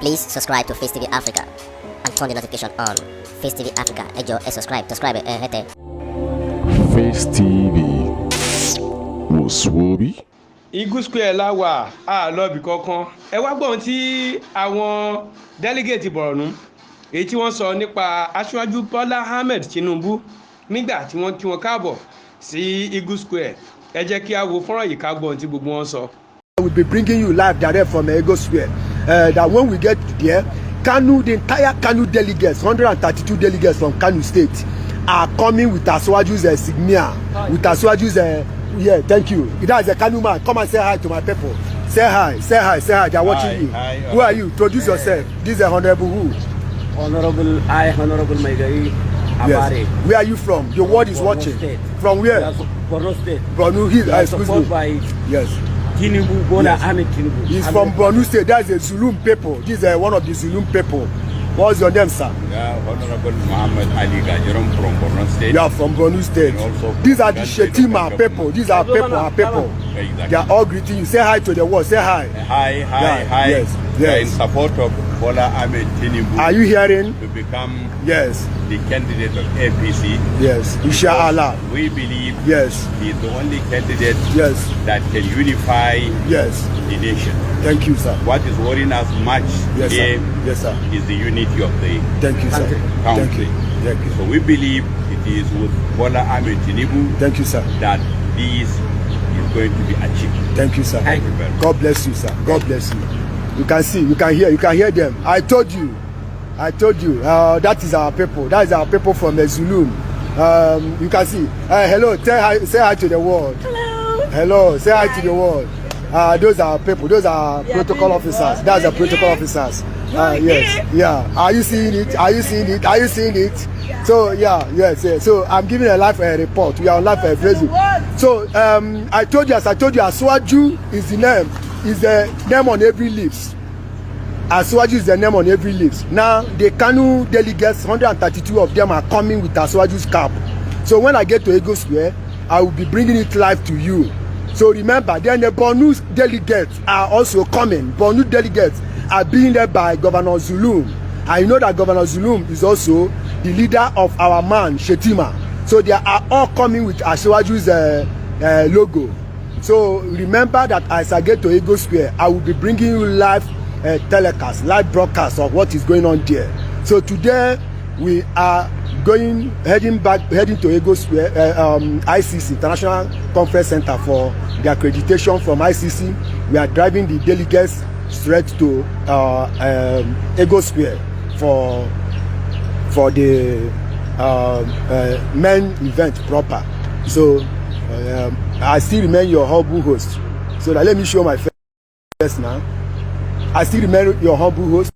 Please subscribe to Facetv Africa and turn the notification on. Facetv Africa, ẹ jọ̀ọ́, subscribe, hete. Face TV was Swoby. Eagle Square la wà á lọ́ọ̀bì kankan. Ẹ wá gbọ́n tí àwọn delegate Borno èyí tí wọ́n sọ nípa aṣáájú Bọ́lá Ahmed Tinubu nígbà tí wọ́n kí wọn káàbọ̀ sí Eagle Square. Ẹ jẹ́ kí a wo fọ́nrán yìí ká gbọ́n tí gbogbo wọn sọ. We'll be bringing you live direct from Eagle Square. That when we get there, Kanu, the entire Kanu delegates, 132 delegates from Kanu State, are coming with Asiwaju's signia, with Asiwaju's yeah, thank you. That's a Kanu man. Come and say hi to my people. Say hi. They are watching you. Hi, who are you? Introduce yourself. This is Honorable who? Honorable Maigai Abare. Yes. Where are you from? Your word is watching. State. From where? Borno State. Borno. Excuse me. By yes. Tinubu, Bọ́lá Ahmed Tinubu. He's from Borno State. That's a Zulum people. This is one of the Zulum people. What's your name, sir? Yeah, Honorable Muhammad Ali Gajiram from Borno State. You are from Borno State. These are the Shetima people. These are our people. Exactly. They are all greeting you. Say hi to the world. Say hi. Hi. Yes. We are in support of Bọ́lá Ahmed Tinubu. Are you hearing? To become yes. the candidate of APC. Yes. Inshallah. We believe yes. he is the only candidate yes. that can unify yes. the nation. Thank you, sir. What is worrying us much yes, here yes, sir. is the unity of the thank you, sir. country. Thank you. Thank you. So we believe it is with Bọ́lá Ahmed Tinubu thank you, sir. that this is going to be achieved. Thank you, sir. Thank you very much. God bless you, sir. God bless you. You can see, you can hear them. I told you. That is our people. That is our people from the Zulum. You can see. Hello, say hi to the world. Hello, say hi to the world. Those are people. Those are protocol officers. That's the protocol officers. Yes, yeah. Are you seeing it? So yes. So I'm giving a live report. We are on live Facebook. So I told you, Asiwaju is the name. Is the name on every lips. Asiwaju is the name on every lips. Now the Kanu delegates, 132 of them are coming with Asiwaju's cap. So when I get to Eagle Square, I will be bringing it live to you. So remember, then the Borno delegates are also coming. Borno delegates are being led by Governor Zulum. I know that Governor Zulum is also the leader of our man, Shetima. So they are all coming with Asiwaju's logo. So remember that as I get to Eagle Square, I will be bringing you live telecast, live broadcast of what is going on there. So today we are heading to Eagle Square, ICC, International Conference Center, for the accreditation from ICC. We are driving the delegates straight to Eagle Square for the main event proper. So I still remain your humble host. So now let me show my face now. I still remain your humble host,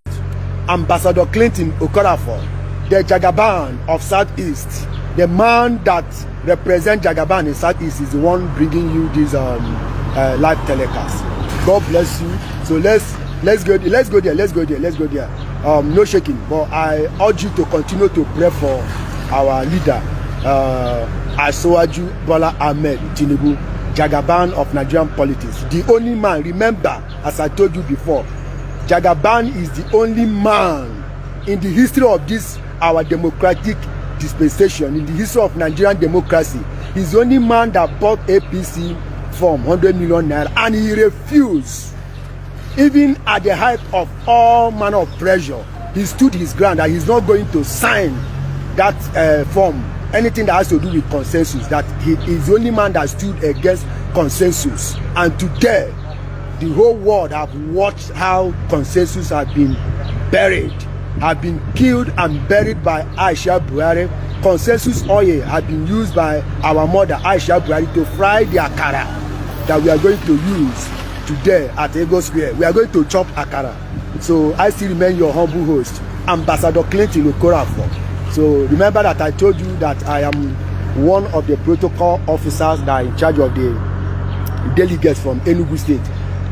Ambassador Clinton Okorafor, the Jagaban of Southeast. The man that represents Jagaban in Southeast is the one bringing you this live telecast. God bless you. So let's go there. No shaking, but I urge you to continue to pray for our leader, Asiwaju Bọ́lá Ahmed Tinubu, Jagaban of Nigerian politics. The only man, remember, as I told you before, Jagaban is the only man in the history of this, our democratic dispensation, in the history of Nigerian democracy. He's the only man that bought APC from 100 million naira, and he refused. Even at the height of all manner of pressure, he stood his ground that he's not going to sign that form, anything that has to do with consensus, that he is the only man that stood against consensus. And today, the whole world have watched how consensus have been buried, have been killed and buried by Aisha Buhari. Consensus oil has been used by our mother Aisha Buhari to fry the akara that we are going to use today at Eagle Square. We are going to chop akara. So I still remain your humble host, Ambassador Clinton Okorafor. So remember that I told you that I am one of the protocol officers that are in charge of the delegates from Enugu State.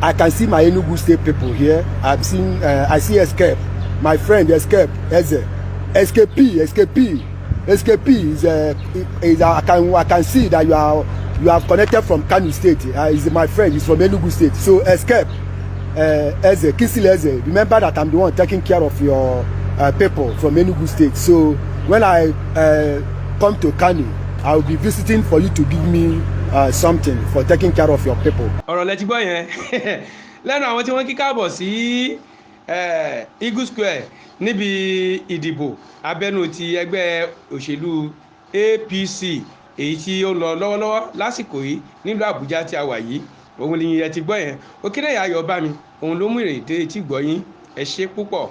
I can see my Enugu State people here. I see Escape, my friend Escape, SKP is I can see that you have connected from Kano State. Is my friend. He's from Enugu State. So Escape, Eze, Kisile Eze, remember that I'm the one taking care of your people from Enugu State. So when I come to Kani, I will be visiting for you to give me something for taking care of your people. ọ̀rọ̀ lẹ ti gbọ́ yẹn lẹ́nu àwọn tí wọ́n kí káàbọ̀ sí Eagle Square níbi ìdìbò abẹ́nú ti ẹgbẹ́ òṣèlú APC èyí tí ó lọ lọ́wọ́lọ́wọ́ lásìkò yìí nílùú Àbújá tí a wà yìí òun ni ẹ ti gbọ́ yẹn Òkèdèyà Ayọ̀bámi òun ló mú ìrètí tí gbọ́ yín ẹ ṣé púpọ̀.